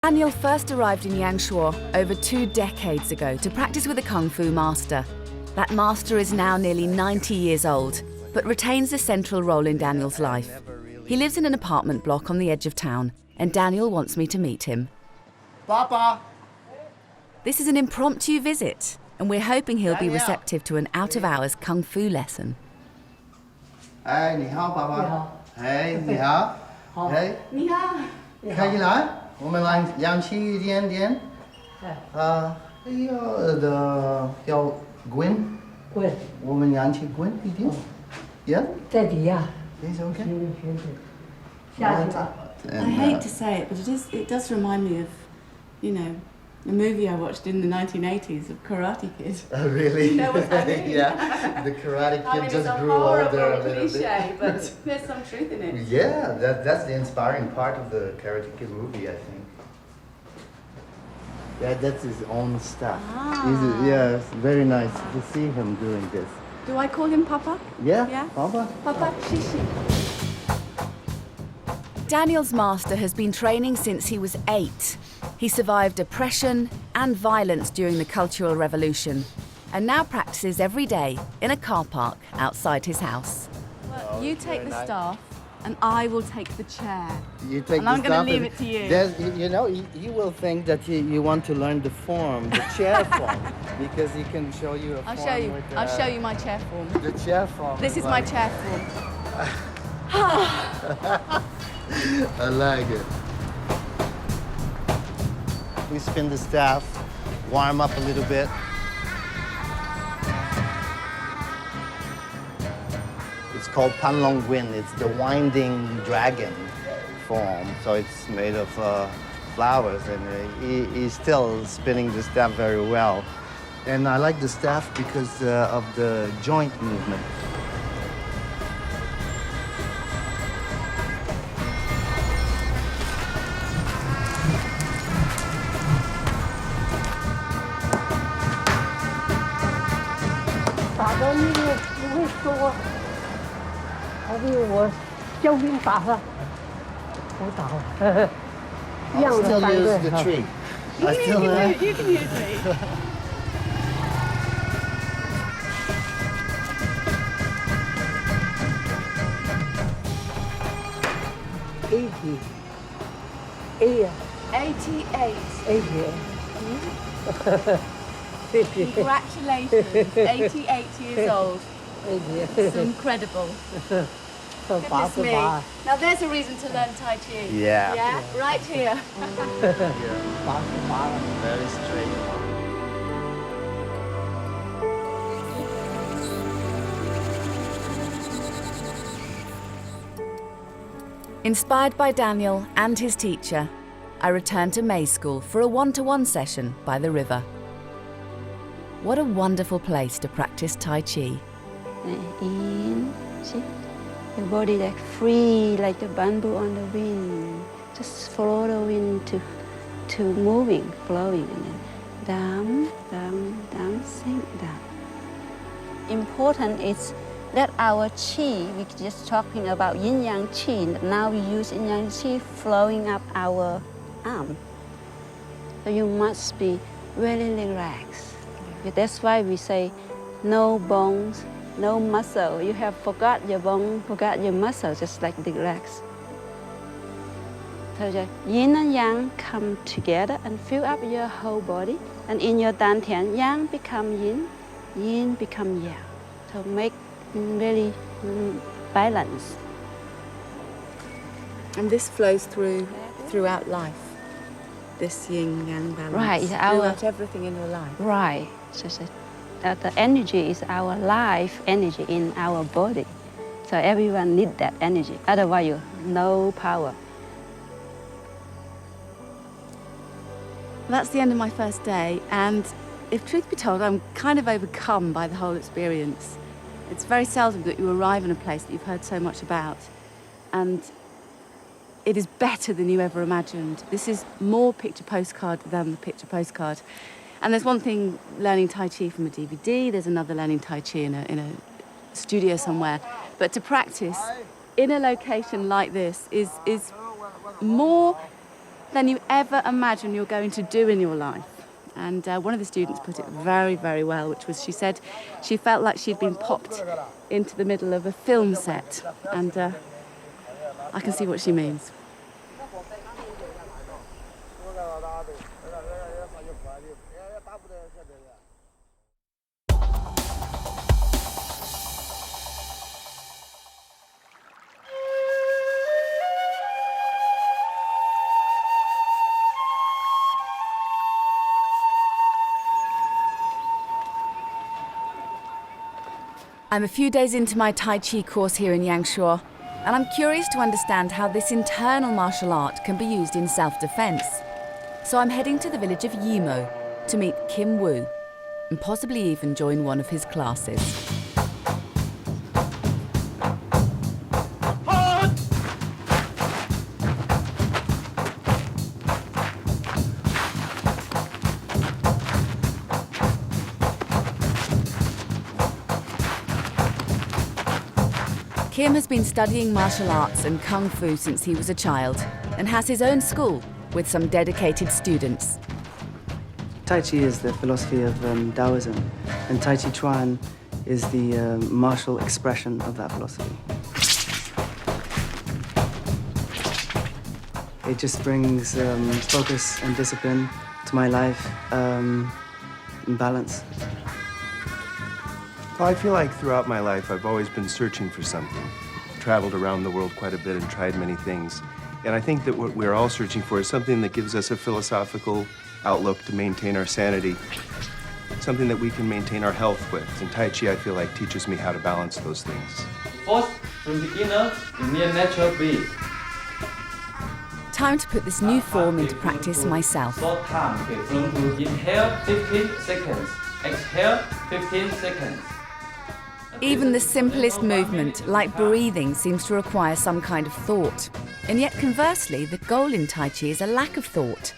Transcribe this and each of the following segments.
Daniel first arrived in Yangshuo over 2 decades ago to practice with a Kung Fu master. That master is now nearly 90 years old, but retains a central role in Daniel's life. He lives in an apartment block on the edge of town, and Daniel wants me to meet him. Papa! This is an impromptu visit, and we're hoping he'll be receptive to an out-of-hours Kung Fu lesson. Hey, 你好, Papa. Hey, 你好. Hey. 你好. 可以来？我们来氧气一点点。要滚。滚。我们氧气滚一点。Yeah. 在底下。 It's okay. 下去吧。 I hate to say it, but it does remind me of, you know, a movie I watched in the 1980s of Karate Kid. Oh, really? You know what I mean? Yeah. The Karate Kid I mean, just it's a grew older a horrible little cliche, bit. but there's some truth in it. Yeah, that's the inspiring part of the Karate Kid movie, I think. Yeah, that's his own stuff. Yeah, it's very nice to see him doing this. Do I call him Papa? Yeah, Yeah? Papa? Papa Shishi. Daniel's master has been training since he was 8. He survived oppression and violence during the Cultural Revolution, and now practices every day in a car park outside his house. Well, you take the staff, and I will take the chair. You take And the I'm going stuff to leave it to you. You know, you will think that you want to learn the form, the chair form, because he can show you a form. I'll show you my chair form. The chair form. This is my chair form. I like it. We spin the staff, warm up a little bit. It's called Panlong Gwin. It's the winding dragon form. So it's made of flowers, and he's still spinning the staff very well. And I like the staff because of the joint movement. I'll still use the tree. You can use me. 88. 88. Congratulations, 88 years old. It's incredible. Goodness me. Now there's a reason to learn Tai Chi. Yeah. Yeah? Right here. Very straight. Inspired by Daniel and his teacher, I returned to May School for a one-to-one session by the river. What a wonderful place to practice Tai Chi. In, see? Your body like free, like the bamboo on the wind. Just follow the wind to moving, flowing, and then down, down, down, sink down. Important is that our chi, we're just talking about yin-yang chi, now we use yin-yang chi flowing up our arm. So you must be really relaxed. That's why we say no bones, no muscle. You have forgot your bone, forgot your muscle, just like relax. So the yin and yang come together and fill up your whole body. And in your dantian, yang become yin, yin become yang. So make really balance. And this flows throughout life. This yin-yang balance. Right, throughout everything in your life. Right. So the energy is our life energy in our body. So everyone needs that energy. Otherwise, you no power. That's the end of my first day, and if truth be told, I'm kind of overcome by the whole experience. It's very seldom that you arrive in a place that you've heard so much about, and it is better than you ever imagined. This is more picture postcard than the picture postcard. And there's one thing learning Tai Chi from a DVD, there's another learning Tai Chi in a studio somewhere. But to practice in a location like this is more than you ever imagine you're going to do in your life. And one of the students put it very, very well, which was, she said she felt like she'd been popped into the middle of a film set. And I can see what she means. I'm a few days into my Tai Chi course here in Yangshuo, and I'm curious to understand how this internal martial art can be used in self-defense. So I'm heading to the village of Yimo to meet Kim Wu and possibly even join one of his classes. Kim has been studying martial arts and kung fu since he was a child and has his own school with some dedicated students. Tai Chi is the philosophy of Taoism, and Tai Chi Chuan is the martial expression of that philosophy. It just brings focus and discipline to my life, and balance. Well, I feel like throughout my life, I've always been searching for something. Traveled around the world quite a bit and tried many things. And I think that what we're all searching for is something that gives us a philosophical outlook to maintain our sanity, something that we can maintain our health with. And Tai Chi, I feel like, teaches me how to balance those things. First, from the inner, the near natural breathe. Time to put this new form into practice myself. Short time, okay, from to inhale 15 seconds, exhale 15 seconds. Even the simplest movement, like breathing, seems to require some kind of thought. And yet, conversely, the goal in Tai Chi is a lack of thought.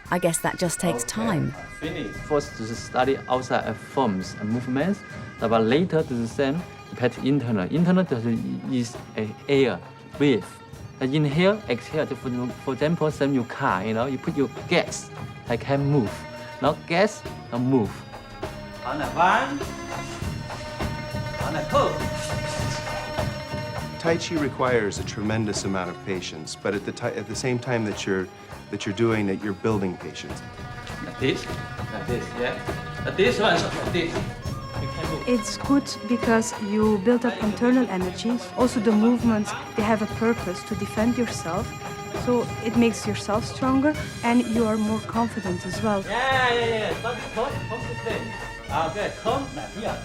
I guess that just takes time. Finish. First, to study outside forms and movements, but later to the same, depend internal. Internal is air, breathe. Inhale, exhale. For example, same your car, you put your gas, I can move. Now gas, now move. On a one. Tai Chi requires a tremendous amount of patience, but at the same time that you're doing it, you're building patience. Like this, yeah. Like this one, like this. It's good because you build up internal energy. Also, the movements, they have a purpose to defend yourself. So it makes yourself stronger and you are more confident as well. Yeah. Come to play. Okay, come here.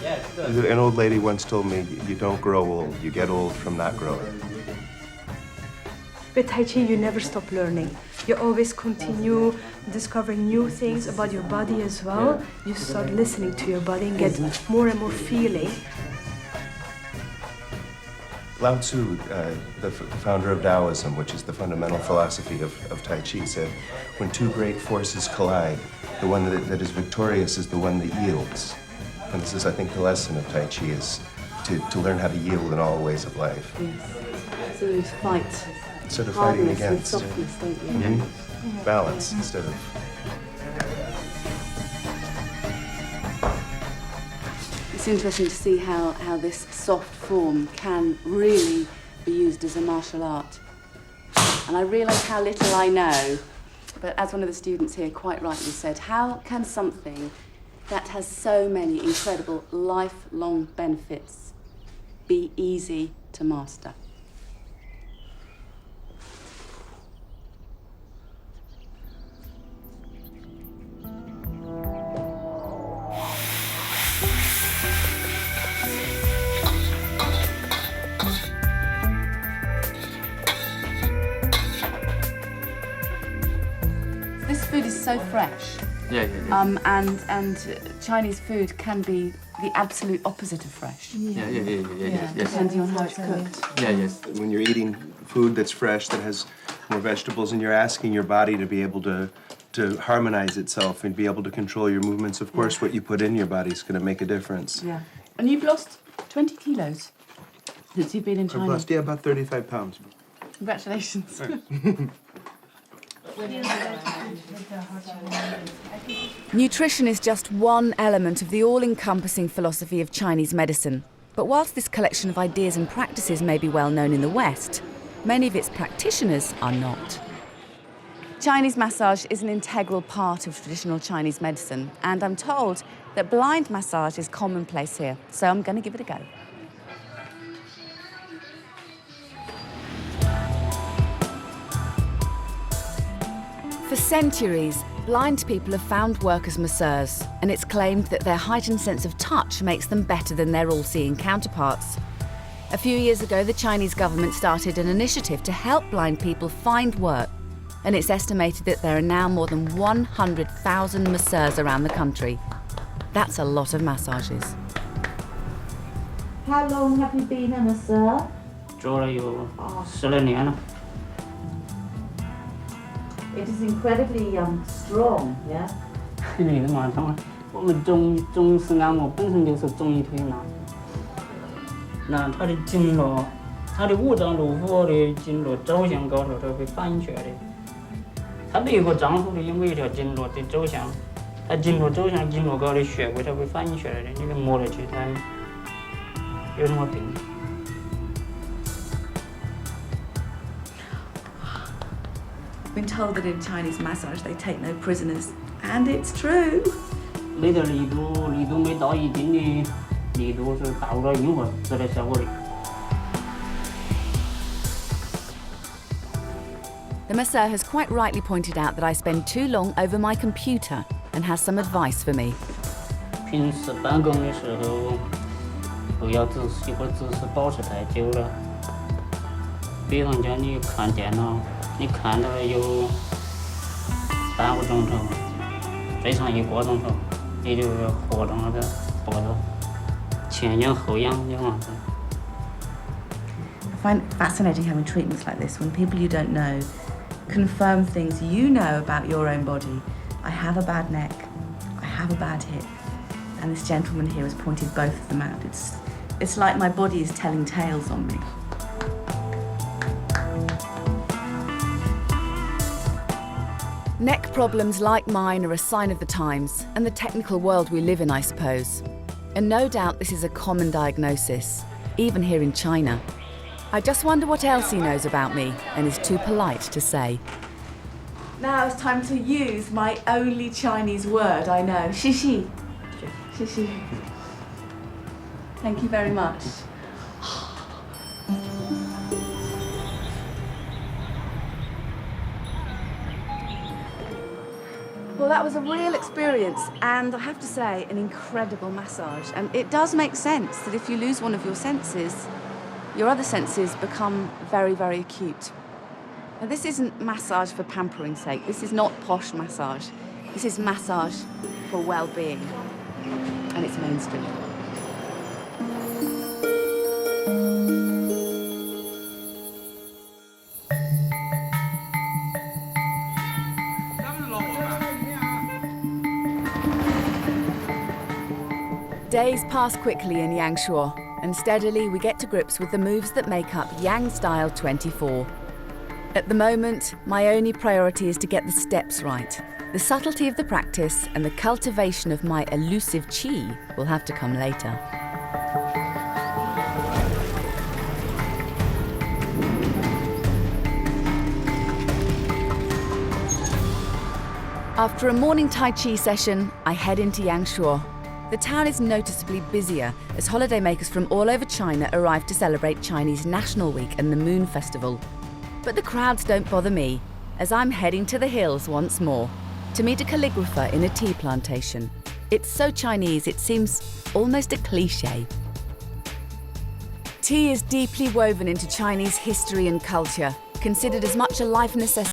Yes, good. An old lady once told me, you don't grow old, you get old from not growing. With Tai Chi, you never stop learning. You always continue discovering new things about your body as well. You start listening to your body and get more and more feeling. Lao Tzu, the founder of Taoism, which is the fundamental philosophy of Tai Chi, said, when two great forces collide, the one that is victorious is the one that yields. And this is, I think, the lesson of Tai Chi, is to learn how to yield in all ways of life. Yes. So you fight. Instead of fighting against. Softness, don't you? Mm-hmm. Balance instead of. It's interesting to see how this soft form can really be used as a martial art. And I realise how little I know, but as one of the students here quite rightly said, how can something that has so many incredible lifelong benefits be easy to master? This food is so fresh. Yeah. And Chinese food can be the absolute opposite of fresh. Yeah. Yes. Depending on how it's cooked. Yeah, yes. When you're eating food that's fresh, that has more vegetables, and you're asking your body to be able to harmonize itself and be able to control your movements, of course, what you put in your body is going to make a difference. Yeah. And you've lost 20 kilos since you've been in China. I've lost, about 35 pounds. Congratulations. Nutrition is just one element of the all-encompassing philosophy of Chinese medicine. But whilst this collection of ideas and practices may be well known in the West, many of its practitioners are not. Chinese massage is an integral part of traditional Chinese medicine, and I'm told that blind massage is commonplace here, so I'm going to give it a go. For centuries, blind people have found work as masseurs, and it's claimed that their heightened sense of touch makes them better than their all-seeing counterparts. A few years ago, the Chinese government started an initiative to help blind people find work, and it's estimated that there are now more than 100,000 masseurs around the country. That's a lot of massages. How long have you been a masseur? 做了有10来年了。 It is incredibly strong, yeah? 你的马上，我们中医师按摩本身就是中医推拿。那它的经络，它的五脏六腑的经络走向高头都会反射的。它每个脏腑的每一条经络的走向，它经络走向经络高的穴位，它会反射的。你给摸了去，它有什么病？ I've been told that in Chinese massage they take no prisoners, and it's true. 你的力度没到一定的力度是达不到任何治疗效果的。 The masseur has quite rightly pointed out that I spend too long over my computer and has some advice for me. 平时办公的时候，不要一个姿势保持太久了。比方讲，你看电脑。 你看到了有3个钟头，最长1个钟头，你就活动了的脖子，前仰后仰这样子。 I find it fascinating having treatments like this when people you don't know confirm things you know about your own body. I have a bad neck, I have a bad hip, and this gentleman here has pointed both of them out. It's like my body is telling tales on me. Neck problems like mine are a sign of the times and the technical world we live in, I suppose. And no doubt this is a common diagnosis, even here in China. I just wonder what else he knows about me and is too polite to say. Now it's time to use my only Chinese word I know, shishi. Shishi. Thank you very much. Well, that was a real experience, and I have to say, an incredible massage. And it does make sense that if you lose one of your senses, your other senses become very, very acute. Now, this isn't massage for pampering's sake. This is not posh massage. This is massage for well-being, and it's mainstream. Days pass quickly in Yangshuo, and steadily we get to grips with the moves that make up Yang Style 24. At the moment, my only priority is to get the steps right. The subtlety of the practice and the cultivation of my elusive chi will have to come later. After a morning Tai Chi session, I head into Yangshuo. The town is noticeably busier as holidaymakers from all over China arrive to celebrate Chinese National Week and the Moon Festival. But the crowds don't bother me, as I'm heading to the hills once more to meet a calligrapher in a tea plantation. It's so Chinese it seems almost a cliché. Tea is deeply woven into Chinese history and culture, considered as much a life necessity